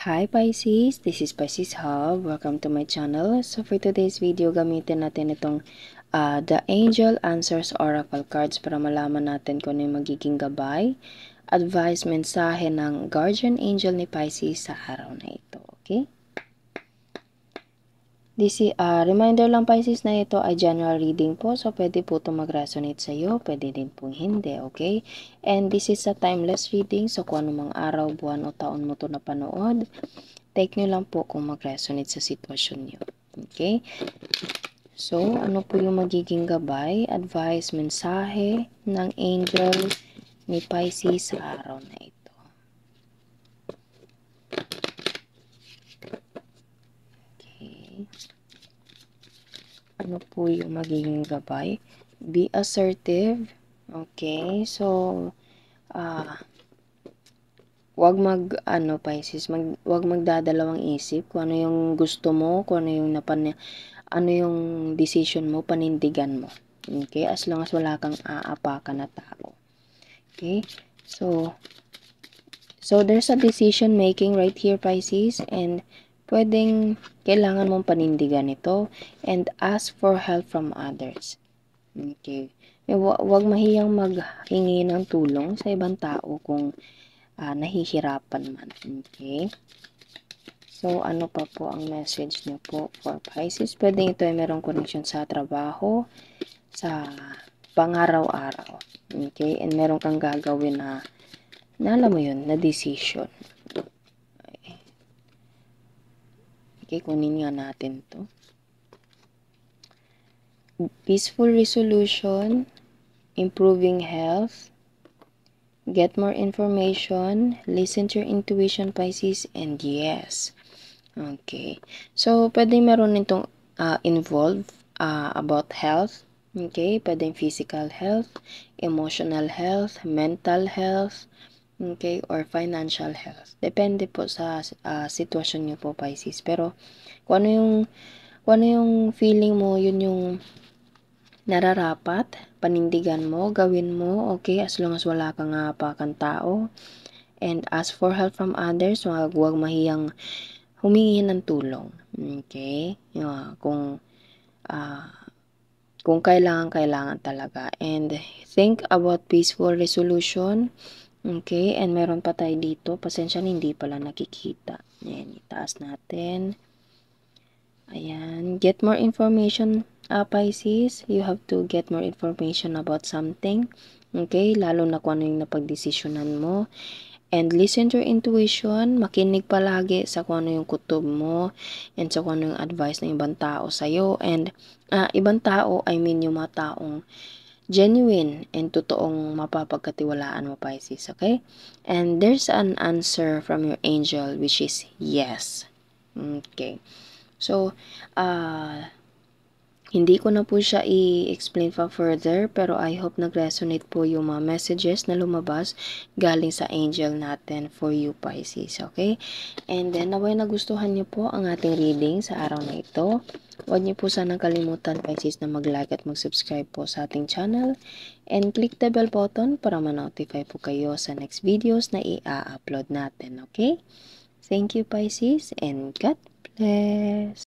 Hi Pisces, this is Pisces Hub. Welcome to my channel. So for today's video, gamitin natin itong The Angel Answers Oracle Cards para malaman natin kung ano yung magiging gabay, advice, mensahe ng Guardian Angel ni Pisces sa araw na ito. Okay? Reminder lang Pisces na ito ay general reading po. So pwede po ito mag-resonate sa iyo, pwede din pong hindi. Okay? And this is a timeless reading. So kung anumang araw, buwan o taon mo ito napanood, take nyo lang po kung mag-resonate sa sitwasyon nyo. Okay? So, ano po yung magiging gabay, advice, mensahe ng angel ni Pisces sa araw na ito? Okay. Ano po yung magiging gabay? Be assertive. Okay? So, wag Pisces, wag magdadalawang isip kung ano yung gusto mo, kung ano yung ano yung decision mo, panindigan mo. Okay? As long as wala kang aapakan na tao. Okay? So there's a decision making right here, Pisces, and kailangan mong panindigan ito and ask for help from others. Okay? Wag mahiyang maghingi ng tulong sa ibang tao kung nahihirapan man. Okay? So, ano pa po ang message niyo po for Pisces? Pwedeng ito ay merong connection sa trabaho, sa pang-araw-araw. Okay? And meron kang gagawin na alam mo yun, na decision. Okay, kunin nga natin to. Peaceful resolution, improving health, get more information, listen to your intuition, Pisces, and yes. Okay. So, pwede meron nitong involved about health. Okay. Pwede physical health, emotional health, mental health, okay, or financial health. Depende po sa sitwasyon nyo po, Pisces. Pero, kung ano yung feeling mo, yun yung nararapat, panindigan mo, gawin mo, okay, as long as wala kang apakan tao. And ask for help from others, huwag mahiyang humingi ng tulong. Okay? Kung kailangan talaga. And think about peaceful resolution. Okay? And meron pa tayo dito. Pasensya na, hindi pala nakikita. Ayan, itaas natin. Ayan. Get more information, Pisces. You have to get more information about something. Okay? Lalo na kung ano yung napagdesisyonan mo. And listen to your intuition, makinig palagi sa kung ano yung kutob mo and sa kung ano yung advice ng ibang tao sa'yo. And ibang tao, I mean yung mga taong genuine and totoong mapapagkatiwalaan mo, Pisces, okay? And there's an answer from your angel which is yes. Okay. So, hindi ko na po siya i-explain pa further, pero I hope nag-resonate po yung mga messages na lumabas galing sa angel natin for you, Pisces, okay? And then, naway nagustuhan niyo po ang ating reading sa araw na ito. Huwag niyo po sanang kalimutan, Pisces, na mag-like at mag-subscribe po sa ating channel. And click the bell button para ma-notify po kayo sa next videos na i-upload natin, okay? Thank you, Pisces, and God bless!